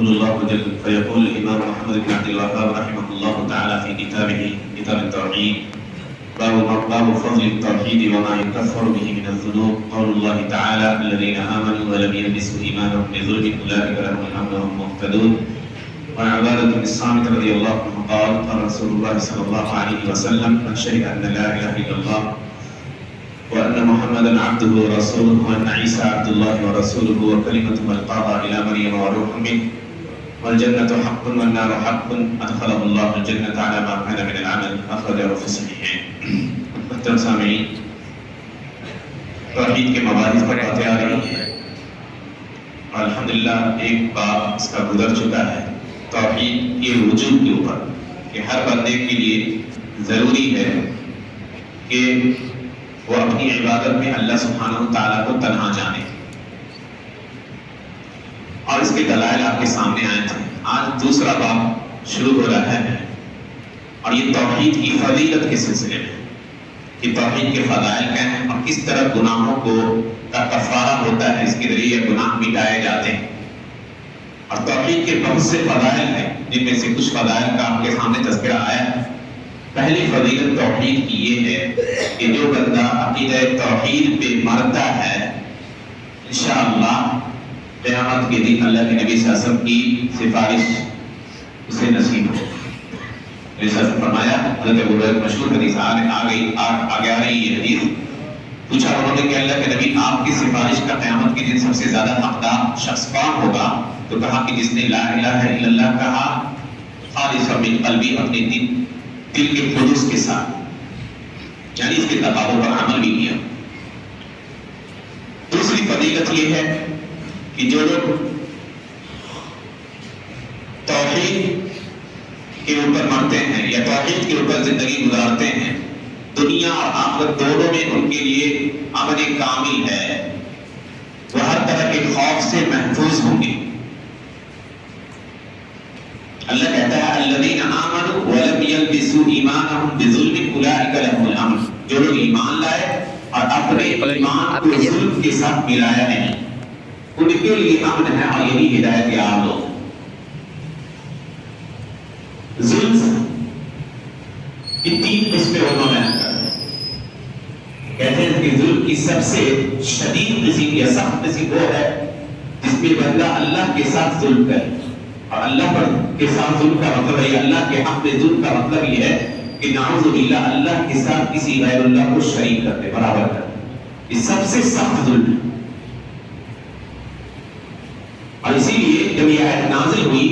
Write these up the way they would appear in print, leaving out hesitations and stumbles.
يقول الله جل فيقول الإمام محمد بن عبد الوهاب رحمه الله تعالى في كتابه كتاب التوحيد باب فضل التوحيد وما يكفر به من الذنوب قول الله تعالى الذين آمنوا ولم يلبسوا إيمانهم بظلم أولئك لهم الأمن وهم مهتدون. وعن عبادة بن الصامت رضي الله عنه قال قال رسول الله صلى الله عليه وسلم من شهد أن لا إله إلا الله وأن محمدا عبده ورسوله وأن عيسى عبد الله ورسوله وكلمته ألقاها إلى مريم وروح منه والجنة حق والنار حق أدخله الله الجنة على ما كان من العمل أخرجه في الصحيحين. محترم سامعین، توحید کے مباحث پر باتیں آ رہی ہیں. الحمدللہ ایک باب اس کا گزر چکا ہے توحید کے وجود کے اوپر کہ ہر بندے کے لیے ضروری ہے کہ وہ اپنی عبادت میں اللہ سبحانہ وتعالیٰ کو تنہا جانے، اور اس کے دلائل آپ کے سامنے آئے تھے. آج دوسرا باب شروع ہو رہا ہے اور یہ توحید کی فضیلت کے سلسلے میں کہ توحید کے فضائل کیا ہیں اور کس طرح گناہوں کا کفارہ ہوتا ہے، اس کے ذریعے گناہ مٹائے جاتے ہیں. اور توحید کے بہت سے فضائل ہیں جن میں سے کچھ فضائل کا آپ کے سامنے تذکرہ آیا ہے. پہلی فضیلت توحید کی یہ ہے کہ جو بندہ عقیدہ توحید پہ مرتا ہے انشاءاللہ قیامت کے دن اللہ کے نبی صلی اللہ علیہ وسلم کی سفارش اسے نصیب ہو. نبی صلی اللہ علیہ وسلم فرمایا، حضرت ابو ہریرہ مشہور حدیث آگے آ رہی یہ حدیث، پوچھا انہوں نے کہ اللہ کے نبی آپ کی سفارش کا قیامت کے دن سب سے زیادہ حقدار شخص کون ہوگا؟ تو کہا کہ جس نے لا الہ الا اللہ کہا خالصا من قلبی، اپنے دل کے خلوص کے ساتھ، یعنی اس کے تقاضوں پر عمل بھی کیا. دوسری فضیلت یہ ہے کہ جو لوگ توحید کے اوپر مرتے ہیں یا توحید کے اوپر زندگی گزارتے ہیں، دنیا اور آخرت دونوں میں ان کے لیے امن کامل ہے، وہ ہر طرح کے خوف سے محفوظ ہوں گے. اللہ کہتا ہے الذین آمنوا ولم یلبسوا ایمانہم بظلم اولئک لهم الامن، جو لوگ ایمان لائے اور اپنے ایمان کو ظلم کے ساتھ ملایا نہیں، ان کے لیے امن ہے اور یہی ہدایت یاب لوگ. ظلم کی تین قسمیں انہوں نے بیان کر دی. کہتے ہیں کہ ظلم کی سب سے شدید قسم یا سخت قسم وہ ہے جس میں بندہ اللہ کے ساتھ ظلم کرے. اور اللہ پر کے ساتھ ظلم کا مطلب ہے، اللہ کے حق میں ظلم کا مطلب یہ ہے کہ نعوذ باللہ اللہ کے ساتھ کسی غیر اللہ کو شریک کرتے، برابر کرتے. یہ سب سے سخت ظلم ہے. اور اسی لیے جب یہ آیت نازل ہوئی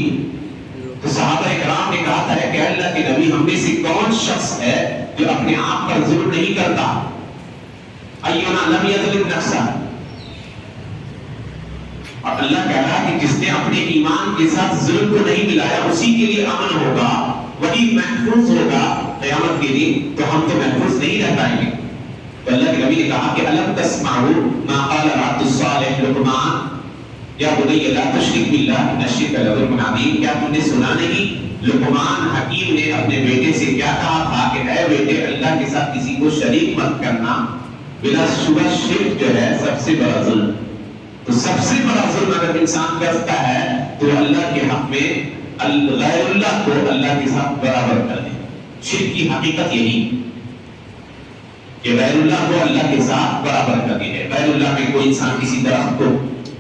تو صحابہ کرام نے کہا تھا کہ اللہ کے نبی ہم میں سے کون شخص ہے جو اپنے آپ پر ظلم نہیں کرتا؟ اینا لم یظلم نفسہ. اور اللہ کہہ رہا کہ جس نے اپنے ایمان کے ساتھ ظلم کو نہیں ملایا اسی کے لیے امن ہوگا، وہی محفوظ ہوگا قیامت کے دن. تو ہم تو محفوظ نہیں رہ پائیں گے. تو اللہ کے نبی نے کہا کہ الم تسمعوا ما قال عبد الصالح لقمان یا بنی لا تشرک باللہ ان الشرک لظلم عظیم. کیا تم نے سنا نہیں لقمان حکیم نے اپنے بیٹے سے کیا کہا تھا کہ اے بیٹے اللہ کے ساتھ کسی کو شریک مت کرنا، بلا شبہ شرک جو ہے سب سے بڑا ظلم. تو سب سے بڑا ظلم اگر انسان کرتا ہے تو اللہ کے حق میں غیر اللہ کو اللہ کے ساتھ برابر کر دے. شرک کی حقیقت یہی کہ غیر اللہ کو اللہ کے ساتھ برابر کر دے. غیر اللہ میں کوئی انسان کسی درخت کو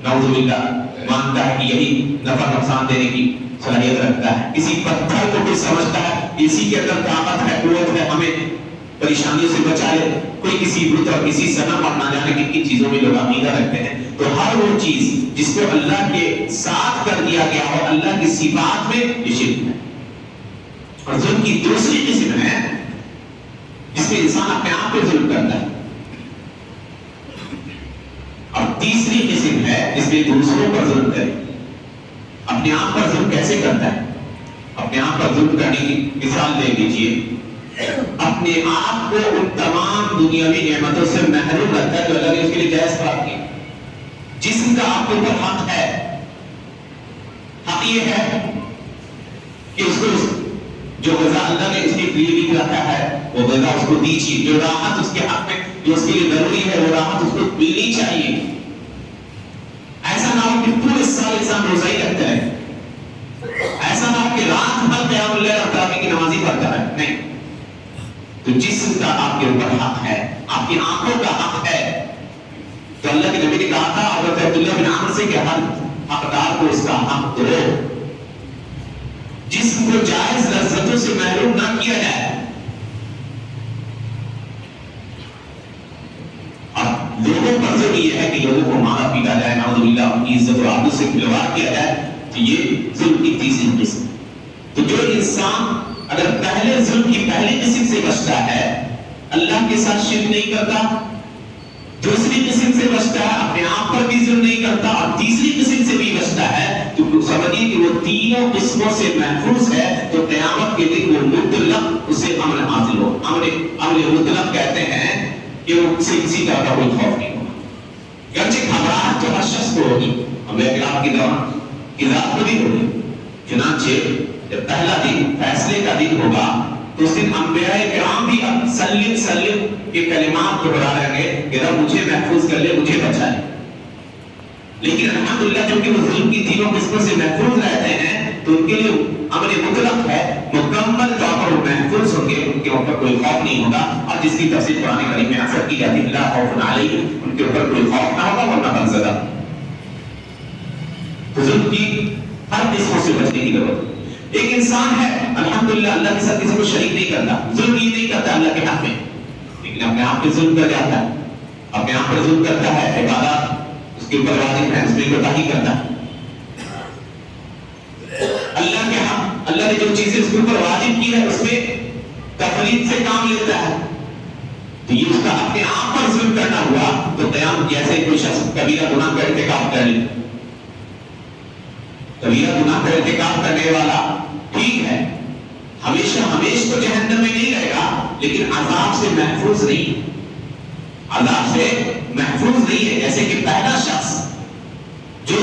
نعوذ باللہ مانتا ہے کہ یہی نفع نقصان دینے کی صلاحیت رکھتا ہے، کسی پتھر کو کوئی سمجھتا ہے اسی کے اندر طاقت ہے، قوت ہے، ہمیں پریشانیوں سے بچائے. کوئی کسی بت اور کسی صنم اور نہ جانے کن چیزوں میں لوگ عقیدہ رکھتے ہیں. تو ہر وہ چیز جس کو اللہ کے ساتھ کر دیا گیا ہو اللہ کی صفات میں یہ شرک ہے. اور ظلم کی دوسری قسم ہے جس میں انسان اپنے آپ پہ ظلم کرتا ہے. اور تیسری قسم ہے جس میں دوسروں پر ظلم کرے. اپنے آپ پر ظلم کیسے کرتا ہے؟ اپنے آپ پر ظلم کرنے کی مثال دے دیجئے. اپنے آپ کو ان تمام دنیاوی نعمتوں سے محروم رکھتا ہے جو اللہ نے اس کے لیے جائز قرار کیا. جسم کا آپ کے اوپر حق ہے. حق یہ ہے کہ اس کو جو غذا اللہ نے اس کے لیے بھی رکھا ہے وہ غذا اس کو دیجیے. جو راحت اس کے حق میں جو اس کے لیے ضروری ہے وہ راحت اس کو ملنی چاہیے. ایسا نہ ہو کہ پورے سال انسان روزہ ہی رکھتا ہے تو جسم کا آپ کے اوپر حق ہے، آپ کی آنکھوں کا حق ہے. تو اللہ کے نبی نے کہا تھا حضرت عبداللہ بن عمر سے کہ ہر حقدار کو اس کا حق دو. جسم کو جائز لذتوں سے محروم نہ کیا جائے. اب لوگوں پر ضرور یہ ہے کہ لوگوں کو مارا پیٹا جائے، نعوذ باللہ ان کی عزت و آبرو سے کھلواڑ کیا جائے، تو یہ ظلم کی تیسری قسم. تو جو انسان اگر پہلے ظلم کی پہلی قسم سے بچتا ہے، اللہ کے ساتھ شرک نہیں کرتا، دوسری قسم سے بچتا ہے، اپنے آپ پر بھی ظلم نہیں کرتا، اور تیسری قسم سے بھی بچتا ہے، تو سمجھیے کہ وہ تینوں قسموں سے محفوظ ہے. تو قیامت کے دن وہ مطلق اسے امن حاصل ہو. امن مطلق کہتے ہیں کہ وہ سے کسی طرح کا کوئی خوف نہیں ہوگا. گرچہ گھبراہٹ تو ہر شخص کو ہوگی، انبیاء کرام کے دوران کی ذات کو بھی ہوگی. چنانچہ جب پہلا دن فیصلے کا دن ہوگا تو اس دن انبیاء کرام بھی اب سلم سلم کے کلمات دہرا رہیں گے کہ رب مجھے محفوظ کر لے، مجھے بچا لے. لیکن الحمدللہ جو کہ وہ ظلم کی تینوں قسموں سے محفوظ رہتے ہیں تو ان کے لیے امن مطلق ہے، مکمل طور پر وہ محفوظ ہوں گے، ان کے اوپر کوئی خوف نہیں ہوگا. اور جس کی تفسیر قرآن کریم میں اکثر کی جاتی ہے لا خوف علیہم، ان کے اوپر کوئی خوف نہ ہوگا ورنہ غمزدہ. تو ظلم کی ہر قسموں سے بچنے کی ضرورت. ایک انسان ہے الحمدللہ اللہ کے ساتھ کسی کو شریک نہیں کرتا، ظلم یہ نہیں کرتا اللہ کے حق میں، لیکن اپنے آپ پہ ظلم کر جاتا ہے، اپنے آپ پر ظلم کرتا ہے. عبادات اس کے اوپر واجب ہے، اس میں کوتاہی کرتا ہے. اللہ کے حق، اللہ نے جو چیزیں اس کے اوپر واجب کی ہے اس میں تفرید سے کام لیتا ہے. تو یہ اس کا اپنے آپ پر ظلم کرنا ہوا. تو قیامت جیسے کوئی شخص کبیرہ گناہ کا ارتکاب کر لے، کبیرہ گناہ کا ارتکاب کرنے والا ٹھیک ہے ہمیشہ تو جہنم میں نہیں رہے گا، لیکن عذاب سے محفوظ نہیں، عذاب سے محفوظ نہیں ہے. جیسے کہ پہلا شخص جو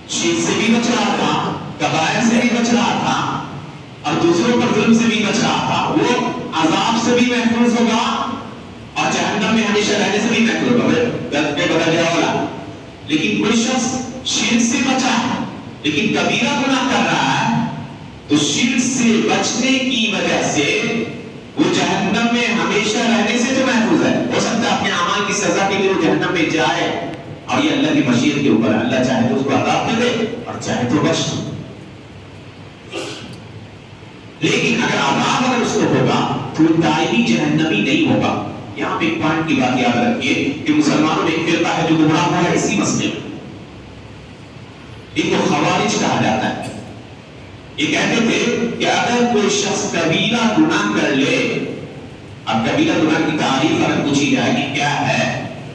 شرک سے بھی بچ رہا تھا، کبائر سے بھی بچ رہا تھا، اور دوسروں پر ظلم سے بھی بچ رہا تھا، وہ عذاب سے بھی محفوظ ہوگا اور جہنم میں ہمیشہ رہنے سے بھی محفوظ ہوگا. درد پہ بدل جائے والا. لیکن کوئی شخص شرک سے بچا ہے لیکن کبیرہ گناہ کر رہا ہے، تو شرک سے بچنے کی وجہ سے وہ جہنم میں ہمیشہ رہنے سے تو محفوظ ہے. ہو سکتا ہے اپنے اعمال کی سزا کے لیے وہ جہنم میں جائے، اور یہ اللہ کی مشیت کے اوپر ہے، اللہ چاہے تو اس کو عذاب دے دے اور چاہے تو بخش دے. لیکن اگر عذاب اس کو ہوگا تو وہ دائمی جہنمی نہیں ہوگا. یہاں پہ ایک پوائنٹ کی بات یاد رکھیے کہ مسلمانوں میں ایک فرقہ ہے جو گمراہ ہوا ہے اسی مسئلے میں. ان کو خوارج کہا جاتا ہے. یہ کہتے تھے کہ اگر کوئی شخص کبیرہ گناہ کر لے، اب کبیرہ گناہ کی تعریف اگر پوچھی جائے کہ کیا ہے،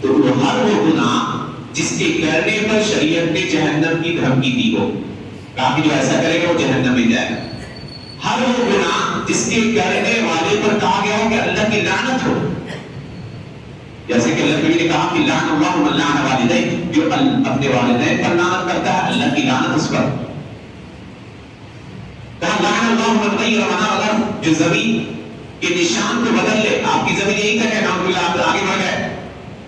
تو وہ ہر وہ گناہ جس کے کرنے پر شریعت نے جہنم کی دھمکی دی ہو، کہا کہ جو ایسا کرے گا وہ جہنم میں جائے گا. ہر وہ گناہ جس کے کرنے والے پر کہا گیا ہو کہ اللہ کی لعنت ہو، جیسے کہ اللہ نے کہا کہ لعن اللہ من لعن والدیہ، جو اپنے والدین پر لعنت کرتا ہے اللہ کی لعنت اس پر. کہا لعن اللہ من غیر منار الارض، جو زمین کے نشان کو بدل لے. آپ کی زمین یہی تک ہے، نعوذ باللہ آپ آگے بڑھ گئے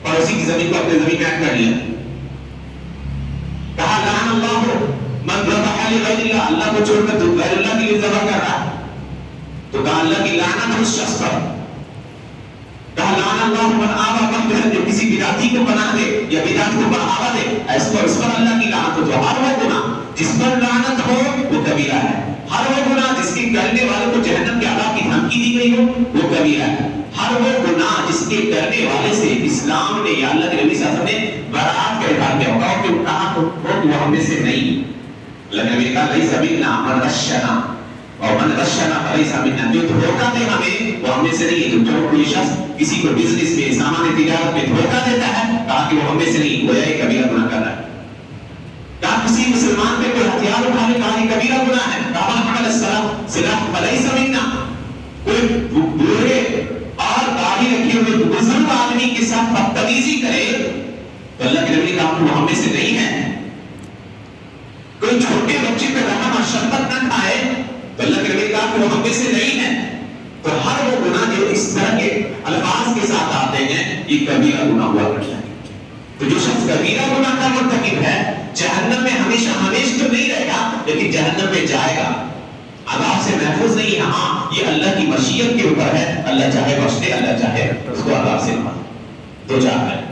اور اسی کی زمین کو اپنے زمین میں ایڈ کر لیا. کہا لعن اللہ من ذبح لغیر اللہ، اللہ کو چھوڑ کر غیر اللہ کے لیے ذبح کر رہا ہے، تو کہا اللہ کی لعنت اس شخص پر. کہا لعن اللہ من آوى محدثا، جو کسی بدعتی کو بنا دے یا بدعت کو بڑھاوا دے، اس پر اللہ کی لعنت ہو. تو ہر وہ گناہ جس پر لعنت ہو وہ کبیرہ ہے. ہر وہ گناہ جس کے کرنے والے کو جہنم کے عذاب کی دھمکی دی گئی ہو وہ کبیرہ ہے. ہر وہ گناہ جس کے کرنے والے سے اسلام نے یا اللہ کے نبی صلی اللہ علیہ وسلم نے برات کا اظہار کیا ہوگا کہ کہا تو وہ ہم میں سے نہیں. اللہ نے کہا لیس منا من غشنا اور من غشنا فلیس منا، جو دھوکہ دے ہمیں وہ ہم میں سے نہیں ہے. جو کوئی شخص کسی کو بزنس میں سامان تجارت میں دھوکہ دیتا ہے، کہا کہ وہ ہم میں سے نہیں، گویا یہ کبیرہ گناہ کر رہا ہے. کہا کسی مسلمان پہ کوئی ہتھیار اٹھا لے، کہا یہ کبیرہ گناہ ہے. کہا من حمل السلاح فلیس منا، کوئی بوڑھے اور داڑھی رکھے ہوئے بزرگ آدمی کے ساتھ بدتمیزی کرے تو اللہ کے نبی نے کہا وہ ہم میں سے نہیں ہے. کوئی چھوٹے بچے پہ رحم اور شفقت نہ کھائے تو اللہ کے نبی نے کہا کہ وہ ہم میں سے نہیں ہے. تو ہر وہ گناہ جو اس طرح کے الفاظ کے ساتھ آتے ہیں یہ کبیرہ گناہ ہوا کرتا ہے. تو جو شخص کبیرہ گناہ کا مرتکب ہے جہنم میں ہمیشہ تو نہیں رہے گا، لیکن جہنم میں جائے گا، عذاب سے محفوظ نہیں ہے. ہاں یہ اللہ کی مشیت کے اوپر ہے, اللہ چاہے بخش دے, اللہ چاہے اس کو عذاب سے مار دو چار ہے.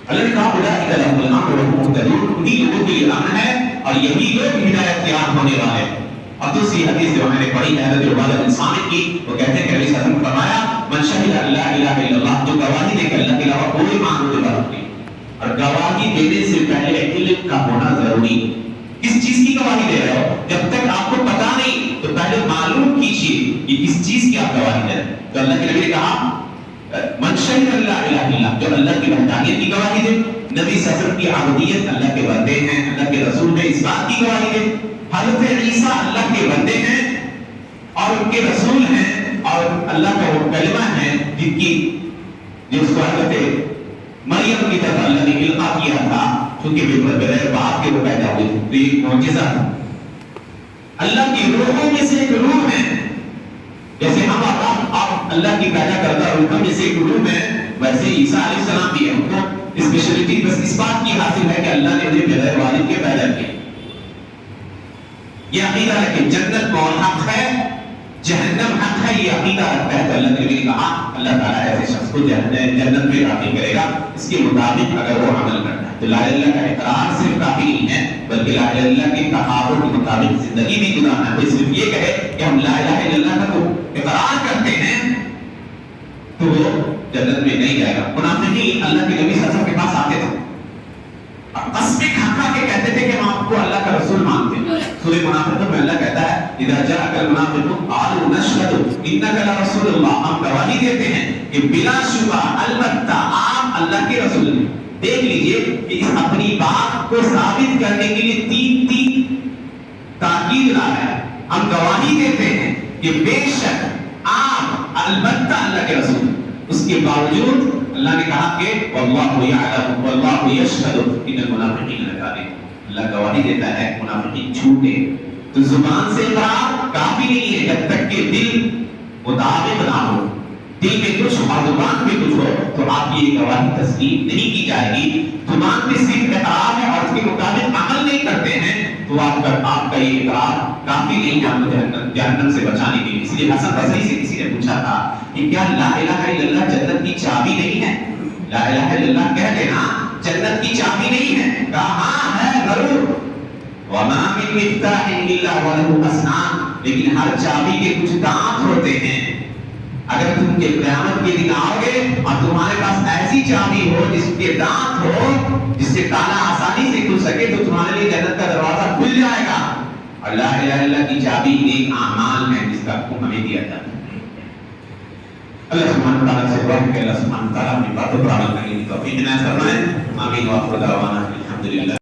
اللہ نے کہا اولئک لهم الامن وهم مهتدون, انہی لوگوں کے لیے امن ہے اور یہی لوگ ہدایت یافتہ ہونے والے ہیں. اور دوسری حدیث جو میں نے پڑھی ہے حضرت عبادہ بن صامت کی, وہ کہتے ہیں کہ نبی صلی اللہ علیہ وسلم نے فرمایا من شہد ان لا الہ الا اللہ, جو گواہی دے کہ اللہ کے علاوہ کوئی معبود عبادت نہیں, اور گواہی دینے سے پہلے علم کا ہونا ضروری. کس چیز کی گواہی دے رہے ہو؟ جب تک آپ کو پتا نہیں تو پہلے معلوم کیجیے کہ کس چیز کی آپ گواہی دے رہے ہیں. تو اللہ کے نبی نے کہا من شہد ان لا الہ الا اللہ, جو اللہ کی وحدانیت کی گواہی دے, نبی صلی اللہ علیہ وسلم کی عبودیت, اللہ کے بندے ہیں, اللہ کے رسول ہیں, اس بات کی گواہی دے. حضرت عیسیٰ اللہ کے بندے ہیں اور ان کے رسول ہیں اور اللہ کا وہ کلمہ ہے جن کی جو اس کو حضرت مریم کی طرف اللہ نے القا کیا تھا, کیونکہ بغیر باپ کے وہ پیدا ہوئی, تو یہ معجزہ تھا. اللہ کی روحوں میں سے ایک روح ہے, جیسے ہم آپ اللہ کی پیدا کرتا روحوں میں سے ایک روح ہے, ویسے عیسیٰ علیہ السلام بھی ہے. ان کو اسپیشلٹی بس اس بات کی حاصل ہے کہ اللہ نے انہیں بغیر والد کے پیدا کیا. یہ عقیدہ ہے کہ جنت کون حق ہے, جہنم حق ہے, یہ عقیدہ رکھتا ہے. تو اللہ نے بھی کہا اللہ تعالیٰ ایسے شخص کو جنت میں داخل کرے گا اس کے مطابق اگر وہ عمل کرتا ہے. تو لا الہ الا اللہ کا اقرار صرف کافی نہیں ہے, بلکہ لا الہ الا اللہ کے تحابوں کے مطابق زندگی بھی گزارنا ہے. صرف یہ کہے کہ ہم لا الہ الا اللہ کا تو اقرار کرتے ہیں تو وہ جنت میں نہیں جائے گا. منافقین اللہ کے نبی صلی اللہ علیہ وسلم کے پاس آتے تھے, قسم کھا کے کہتے تھے کہ ہم آپ کو اللہ کا رسول مانتے ہیں. سورہ منافقون میں اللہ کہتا ہے اذا جاءك المنافقون قالوا نشهد انك لرسول الله, ہم گواہی دیتے ہیں کہ بلا شبہ البتہ آپ اللہ کے رسول ہیں. دیکھ لیجئے کہ اس اپنی بات کو ثابت کرنے کے لیے تین تاکید لا رہا ہے. ہم گواہی دیتے ہیں کہ بے شک آپ البتہ اللہ کے رسول ہیں. اس کے باوجود اللہ نے کہا کہ واللہ یعلم واللہ یشہد ان المنافقین لکاذبون, اللہ گواہی دیتا ہے منافقین جھوٹے. تو زبان سے اقرار کافی نہیں ہے جب تک کہ دل مطابق نہ ہو, دل میں کچھ اور زبان میں کچھ ہو تو آپ کی یہ گواہی تسلیم نہیں کی جائے گی. زبان میں صرف اقرار ہے اور اس کے مطابق عمل نہیں کرتے ہیں تو آپ کا یہ اقرار کافی نہیں جہنم سے بچانے کے لیے. اس لیے حسن بصری سے کسی نے پوچھا تھا کہ کیا لا الہ الا اللہ جنت کی چابی نہیں ہے؟ لا الہ الا اللہ کہہ دینا جنت کی چابی نہیں ہے. کہا ہاں ہے ضرور, وما من مفتاح الا وله اسنان, لیکن ہر چابی کے کچھ دانت ہوتے ہیں. اگر تم کے قیامت کے دن آؤ گے اور تمہارے پاس ایسی چابی ہو جس کے دانت ہو, جس سے تالا آسانی سے کھل سکے, تو تمہارے لیے جنت کا دروازہ کھل جائے گا. اور لا الہ الا اللہ کی چابی نیک اعمال ہے جس کا حکم ہمیں دیا جاتا ہے. اللہ سبحانہ وتعالیٰ سے دعا ہے کہ اللہ سبحانہ وتعالیٰ اپنی باتوں پر عمل کرنے کی توفیق عنایت فرمائے. آمین. وآخر دعوانا الحمدللہ.